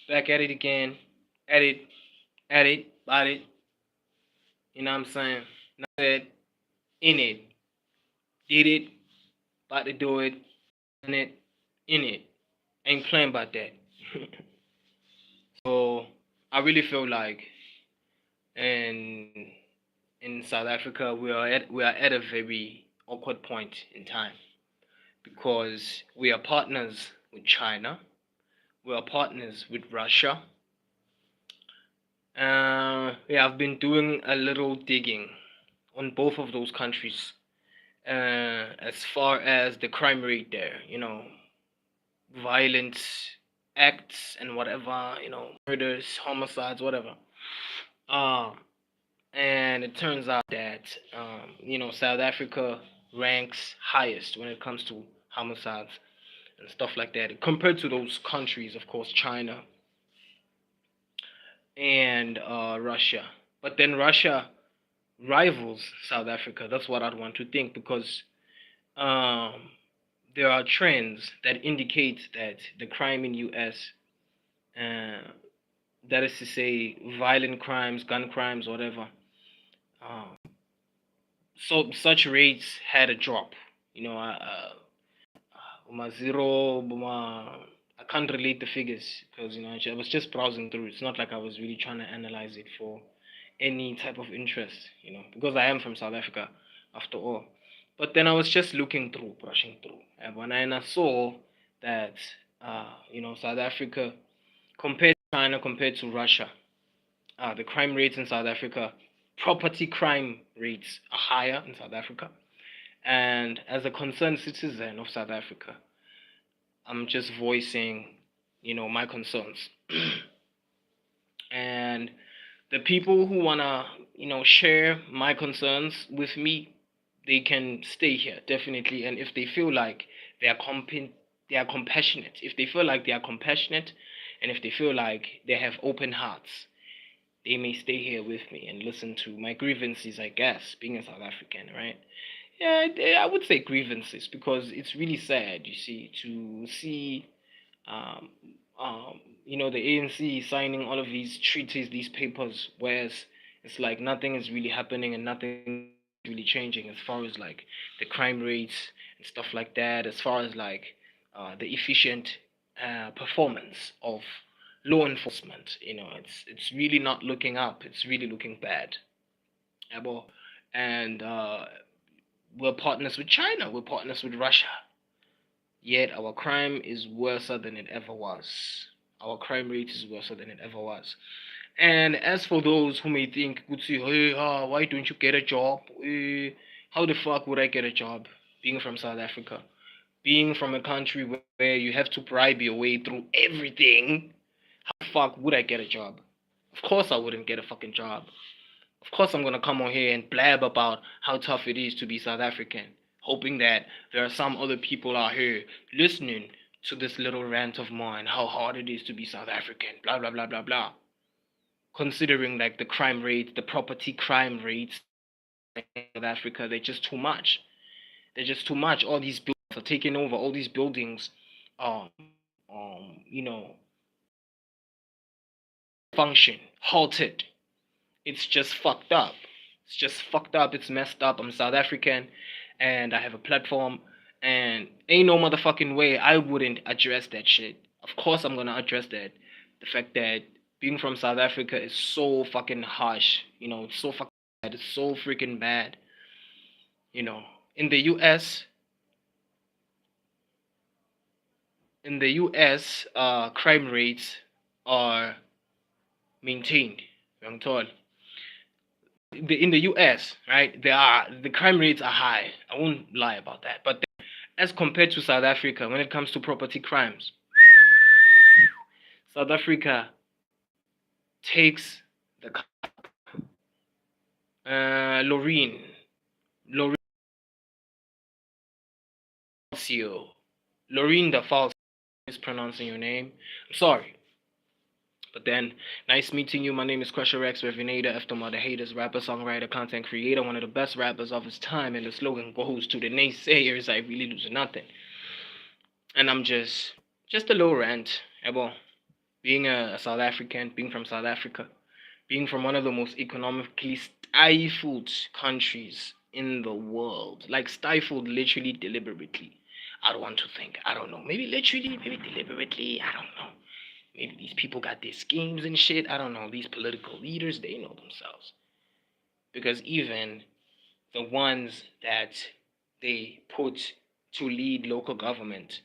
Back at it again. Edit, edit, bought it. You know what I'm saying? Not said, in it. Did it, about to do it, in it. Ain't playing about that. So I really feel like in in South Africa we are at a very awkward point in time because we are partners with China, we are partners with Russia. Yeah, I've been doing a little digging on both of those countries as far as the crime rate there, violent acts and whatever, murders, homicides, whatever. Um, and it turns out that, South Africa ranks highest when it comes to homicides and stuff like that, compared to those countries, of course, China and Russia. But then Russia rivals South Africa. That's what I'd want to think because um, there are trends that indicate that the crime in U.S. Uh, that is to say, violent crimes, gun crimes, whatever. Um, so such rates had a drop. You know, zero, I can't relate the figures because I was just browsing through. It's not like I was really trying to analyze it for any type of interest. Because I am from South Africa, after all. But then I was just looking through, brushing through, and I saw that South Africa compared to China, compared to Russia, the crime rates in South Africa, property crime rates are higher in South Africa. And as a concerned citizen of South Africa, I'm just voicing, my concerns. And the people who wanna, share my concerns with me, they can stay here definitely. And if they feel like they are they are compassionate, if they feel like they are compassionate, and if they feel like they have open hearts, they may stay here with me and listen to my grievances, I guess, being a South African, right? Yeah, I would say grievances because it's really sad, you see, to see, um, the ANC signing all of these treaties, these papers, whereas it's like nothing is really happening and nothing is really changing as far as like the crime rates and stuff like that, as far as like the efficient performance of law enforcement. It's really not looking up. It's really looking bad. Abo. And we're partners with China. We're partners with Russia. Yet our crime is worse than it ever was. Our crime rate is worse than it ever was. And as for those who may think, hey, why don't you get a job? How the fuck would I get a job being from South Africa? Being from a country where you have to bribe your way through everything, how the fuck would I get a job? Of course I wouldn't get a fucking job. Of course I'm gonna come on here and blab about how tough it is to be South African, hoping that there are some other people out here listening to this little rant of mine, how hard it is to be South African, blah blah blah blah blah. Considering like the crime rates, the property crime rates in South Africa, they're just too much. They're just too much. All these buildings are taking over. All these buildings, um, you know, function halted. It's just fucked up. It's just fucked up. It's messed up. I'm South African, and I have a platform, and ain't no motherfucking way I wouldn't address that shit. Of course, I'm gonna address that. The fact that being from South Africa is so fucking harsh. It's so fucking bad. It's so freaking bad. You know, in the U.S., crime rates are maintained. I'm told. In the U.S., right, the crime rates are high. I won't lie about that. But as compared to South Africa, when it comes to property crimes, South Africa takes the Lorraine, Lorraine Falsio, Lorraine the False, mispronouncing your name. I'm sorry. But then, nice meeting you. My name is Crusher X, Revinator, Eftomar, the haters, rapper, songwriter, content creator, one of the best rappers of his time, and the slogan goes to the naysayers, I really lose nothing. And I'm just a little rant. Ebo. Being a South African, being from South Africa, being from one of the most economically stifled countries in the world, like stifled literally deliberately. I don't want to think. I don't know. Maybe literally, maybe deliberately. I don't know. Maybe these people got their schemes and shit. I don't know. These political leaders, they know themselves. Because even the ones that they put to lead local government,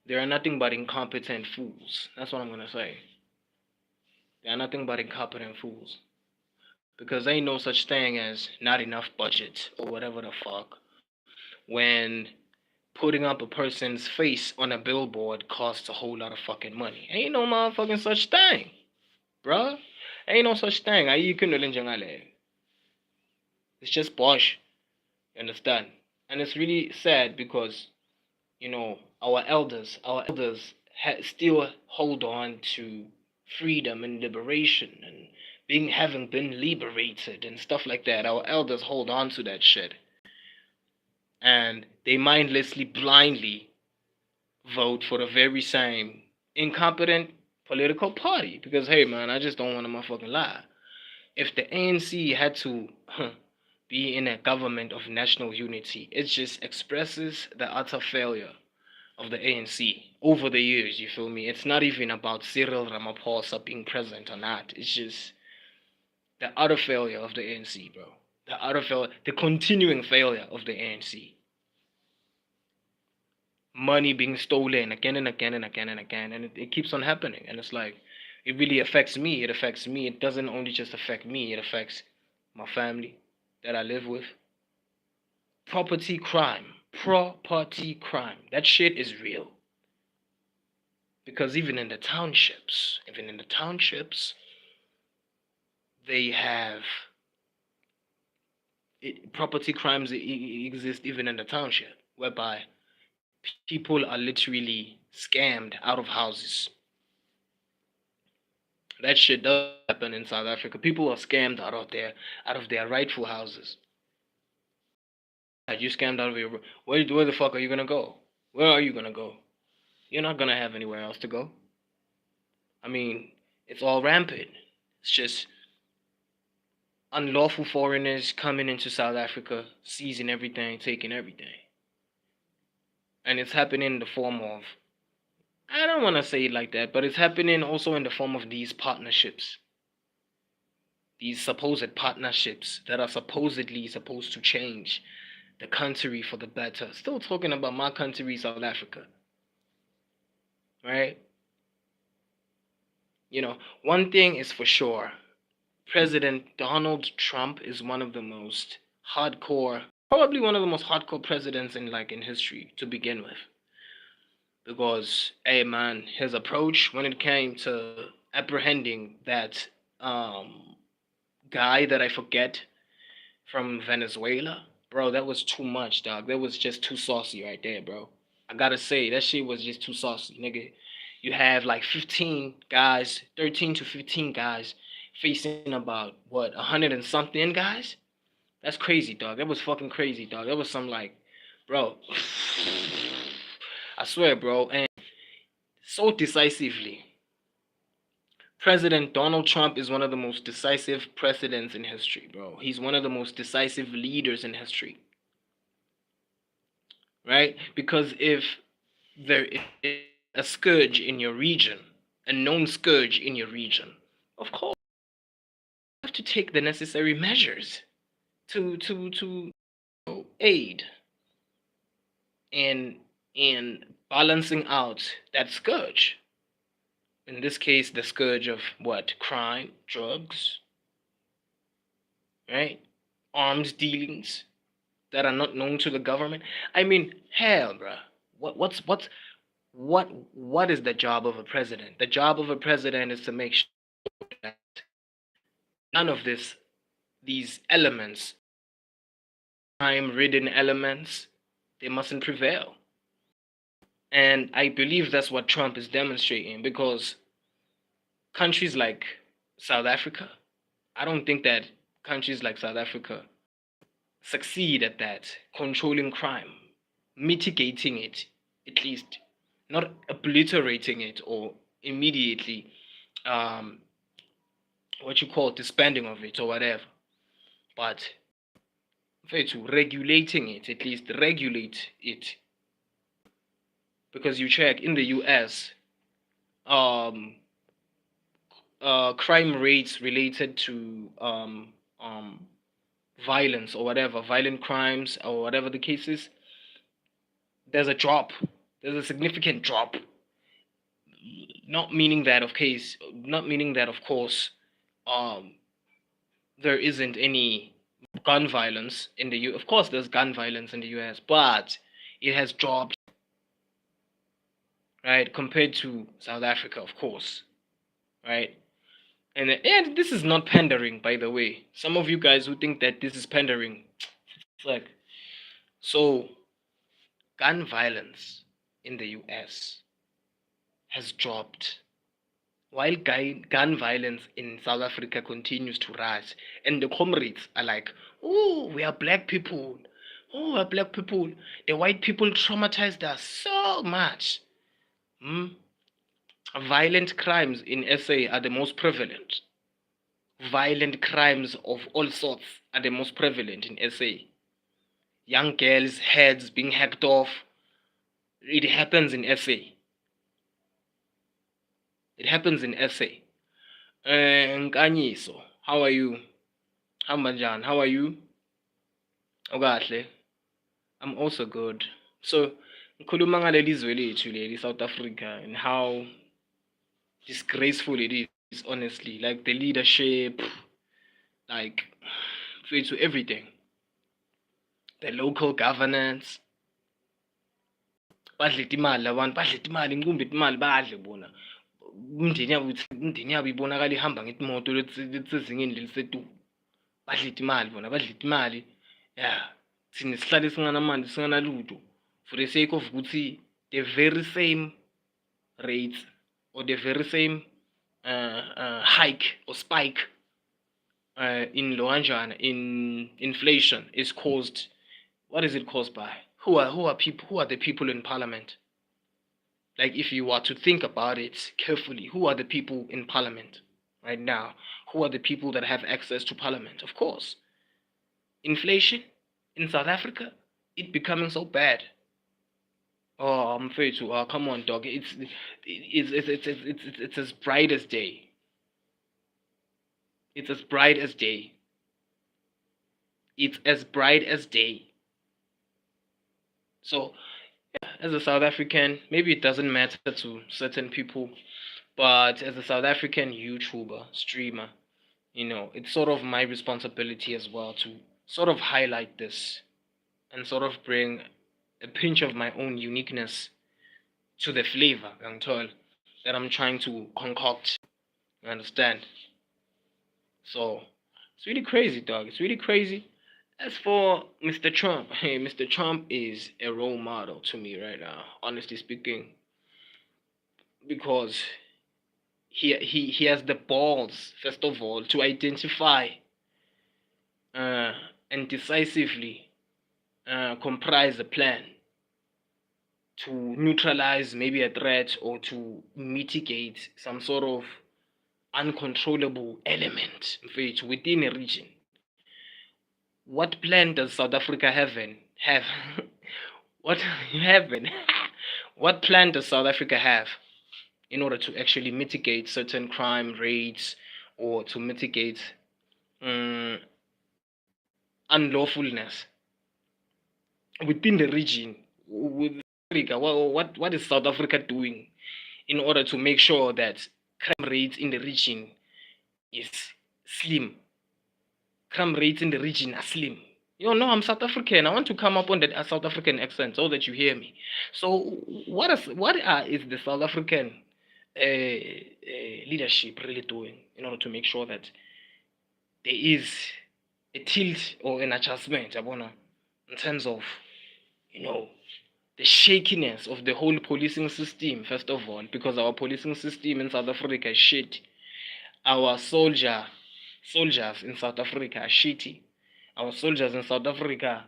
they are nothing but incompetent fools. That's what I'm gonna say. They are nothing but incompetent fools. Because there ain't no such thing as not enough budget or whatever the fuck. When putting up a person's face on a billboard costs a whole lot of fucking money. Ain't no motherfucking such thing, bruh. Ain't no such thing. It's just bosh. You understand? And it's really sad because our elders still hold on to freedom and liberation and being having been liberated and stuff like that. Our elders hold on to that shit, and they mindlessly, blindly vote for the very same incompetent political party. Because hey, man, I just don't want to motherfucking lie. If the ANC had to be in a government of national unity, it just expresses the utter failure of the ANC over the years. You feel me? It's not even about Cyril Ramaphosa being president or not. It's just the utter failure of the ANC, bro. The utter failure, the continuing failure of the ANC. Money being stolen again and again and again and again, and it keeps on happening. And it's like, it really affects me. It affects me. It doesn't only just affect me, it affects my family that I live with. Property crime. Property crime. That shit is real. Because even in the townships, they have property crimes exist even in the township, whereby people are literally scammed out of houses. That shit does happen in South Africa. People are scammed out of their rightful houses. You scammed out of your where the fuck are you gonna go? Where are you gonna go? You're not gonna have anywhere else to go. I mean, it's all rampant. It's just unlawful foreigners coming into South Africa, seizing everything, taking everything. And it's happening in the form of, I don't want to say it like that, but it's happening also in the form of these partnerships. These supposed partnerships that are supposedly supposed to change the country for the better. Still talking about my country, South Africa. Right? One thing is for sure. President Donald Trump is one of the most hardcore, probably one of the most hardcore presidents in history to begin with. Because, hey man, his approach when it came to apprehending that guy that I forget from Venezuela, bro, that was too much, dog. That was just too saucy right there, bro. I gotta say, that shit was just too saucy, nigga. You have like 15 guys, 13 to 15 guys facing about what, 100 and something guys? That's crazy, dog. That was fucking crazy, dog. That was some like, bro. I swear, bro, and so decisively. President Donald Trump is one of the most decisive presidents in history, bro. He's one of the most decisive leaders in history. Right? Because if there is a scourge in your region, a known scourge in your region, of course, you have to take the necessary measures to aid in balancing out that scourge. In this case, the scourge of what? Crime, drugs, right? Arms dealings that are not known to the government. I mean, hell, bruh. What is the job of a president? The job of a president is to make sure that none of these elements, crime-ridden elements, they mustn't prevail. And I believe that's what Trump is demonstrating, because countries like South Africa, I don't think that countries like South Africa succeed at that, controlling crime, mitigating it, at least, not obliterating it or immediately um what you call disbanding of it or whatever. But to regulating it, at least regulate it. Because you check in the US, um crime rates related to violence or whatever, violent crimes or whatever the case is, there's a drop. There's a significant drop. Not meaning that of course, um, there isn't any gun violence in the U. Of course, there's gun violence in the U.S., but it has dropped, right, compared to South Africa, of course, right. And this is not pandering, by the way. Some of you guys who think that this is pandering, it's like, so gun violence in the U.S. has dropped while gun violence in South Africa continues to rise, and the comrades are like, oh, we are black people. Oh, we are black people. The white people traumatized us so much. Violent crimes in SA are the most prevalent. Violent crimes of all sorts are the most prevalent in SA. Young girls' heads being hacked off. It happens in SA. It happens in SA. Nkanyiso, how are you? Hambanjani, how are you? Okahle. I'm also good. So, ngikhuluma ngaleli zwe lethu leli South Africa and how disgraceful it is, honestly. Like the leadership, like to everything. The local governance. Badla imali labantu, badla imali, inkumbi imali badle bona. Umndeni yabo ibonakala ihamba ngetimoto lesezingeni lelisetulu. Badla imali bona, badla imali. Yeah. Thina sihlale singanamali, singanalutho. For the sake of ukuthi the very same rates or the very same hike or spike in in inflation is caused. What is it caused by? Who are the people in parliament? Like, if you are to think about it carefully, who are the people in parliament right now? Who are the people that have access to parliament? Of course, inflation in South Africa, it becoming so bad. Oh, I'm afraid to. Come on, dog. It's as bright as day. It's as bright as day. It's as bright as day. So, as a South African, maybe it doesn't matter to certain people, but as a South African YouTuber, streamer, it's sort of my responsibility as well to sort of highlight this and sort of bring a pinch of my own uniqueness to the flavor, that I'm trying to concoct. You understand? So it's really crazy, dog. It's really crazy. As for Mr. Trump, hey, Mr. Trump is a role model to me right now, honestly speaking, because he has the balls, first of all, to identify and decisively comprise a plan to neutralize maybe a threat or to mitigate some sort of uncontrollable element within a region. What plan does South Africa have? What heaven? What plan does South Africa have in order to actually mitigate certain crime rates or to mitigate unlawfulness within the region? With Africa, what is South Africa doing in order to make sure that crime rates in the region is slim? Crime rates in the region are slim. You know, I'm South African. I want to come up on that South African accent so that you hear me. So, what is the South African leadership really doing in order to make sure that there is a tilt or an adjustment, in terms of, the shakiness of the whole policing system, first of all, because our policing system in South Africa is shit. Our soldiers in South Africa are shitty. Our soldiers in South Africa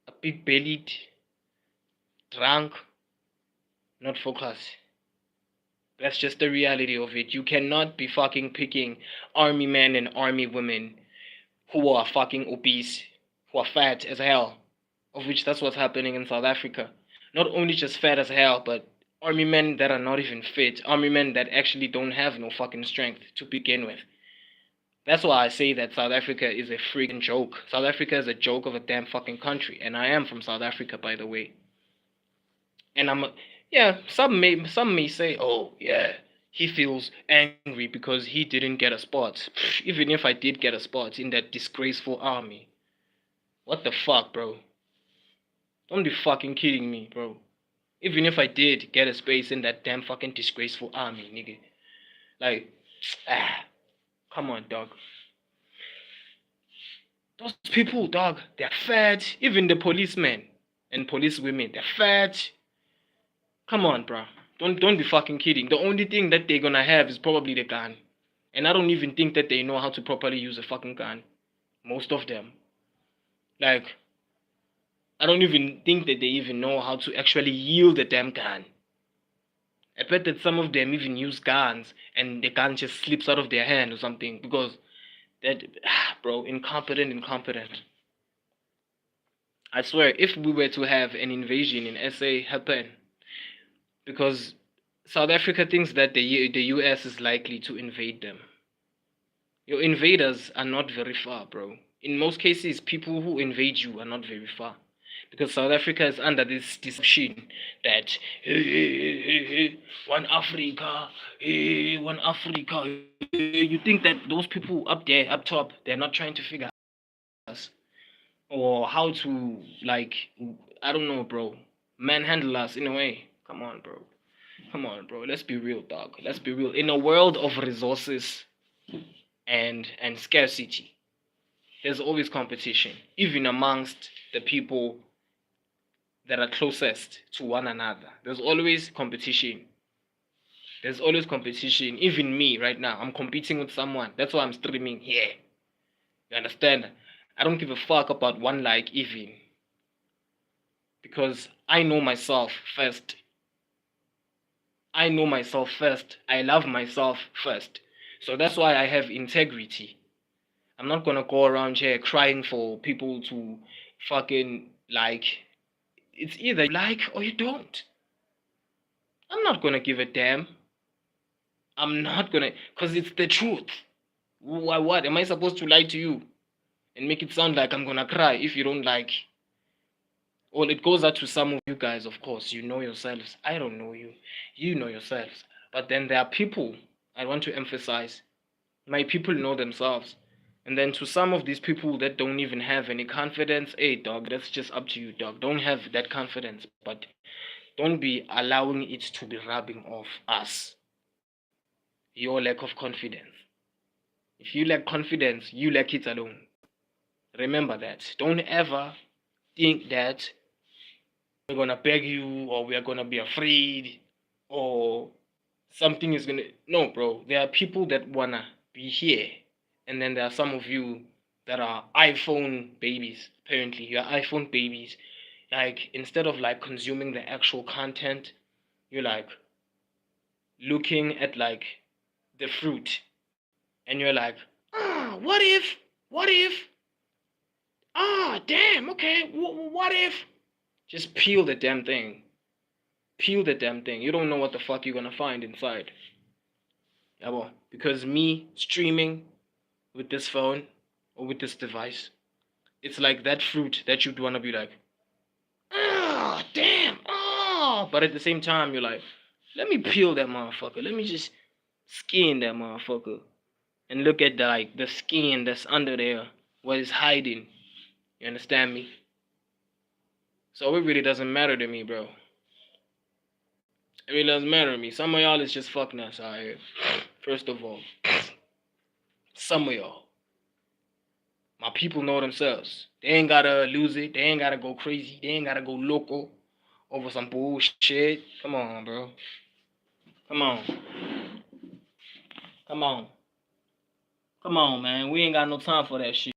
are big-bellied, drunk, not focused. That's just the reality of it. You cannot be fucking picking army men and army women who are fucking obese, who are fat as hell, of which that's what's happening in South Africa. Not only just fat as hell, but army men that are not even fit, army men that actually don't have no fucking strength to begin with. That's why I say that South Africa is a freaking joke. South Africa is a joke of a damn fucking country, and I am from South Africa, by the way. And yeah, some may say, oh yeah, he feels angry because he didn't get a spot. Even if I did get a spot in that disgraceful army, what the fuck, bro? Don't be fucking kidding me, bro. Even if I did get a space in that damn fucking disgraceful army, nigga. Like, come on, dog. Those people, dog, they're fat. Even the policemen and policewomen, they're fat. Come on, bro. Don't be fucking kidding. The only thing that they're gonna have is probably the gun. And I don't even think that they know how to properly use a fucking gun. Most of them. Like, I don't even think that they even know how to actually yield a damn gun. I bet that some of them even use guns and the gun just slips out of their hand or something because that, bro, incompetent. I swear, if we were to have an invasion in SA happen, because South Africa thinks that the US is likely to invade them. Your invaders are not very far, bro. In most cases, people who invade you are not very far. Because South Africa is under this deception that one Africa, one Africa. You think that those people up there, up top, they're not trying to figure out us or how to, like, I don't know, bro, manhandle us in a way. Come on, bro. Come on, bro. Let's be real, dog. Let's be real. In a world of resources and scarcity, there's always competition, even amongst the people that are closest to one another. There's always competition. There's always competition. Even me right now, I'm competing with someone. That's why I'm streaming here. You understand? I don't give a fuck about one like even. Because I know myself first. I know myself first. I love myself first. So that's why I have integrity. I'm not gonna go around here crying for people to fucking like. It's either you like or you don't. I'm not gonna give a damn. I'm not gonna, cause it's the truth. Why? What am I supposed to lie to you and make it sound like I'm gonna cry if you don't like? Well, it goes out to some of you guys, of course. You know yourselves. I don't know you. You know yourselves. But then there are people. I want to emphasize. My people know themselves. And then to some of these people that don't even have any confidence, hey dog, that's just up to you, dog. Don't have that confidence, but don't be allowing it to be rubbing off us. Your lack of confidence. If you lack confidence, you lack it alone. Remember that. Don't ever think that we're gonna beg you or we are gonna be afraid or something is gonna. No, bro. There are people that wanna be here, and then there are some of you that are iPhone babies. Apparently, you're iPhone babies. Like, instead of like consuming the actual content, you're like looking at like the fruit, and you're like, what if? What if? Damn. Okay. What if? Just peel the damn thing. Peel the damn thing. You don't know what the fuck you're gonna find inside. Yeah, well, because me streaming with this phone or with this device, it's like that fruit that you'd wanna be like, damn, but at the same time you're like, let me peel that motherfucker. Let me just skin that motherfucker and look at the skin that's under there, what is hiding. You understand me? So it really doesn't matter to me, bro. It really doesn't matter to me. Some of y'all is just fuck nuts out here. First of all, some of y'all. My people know themselves. They ain't gotta lose it. They ain't gotta go crazy. They ain't gotta go loco over some bullshit. Come on, bro. Come on. Come on. Come on, man. We ain't got no time for that shit.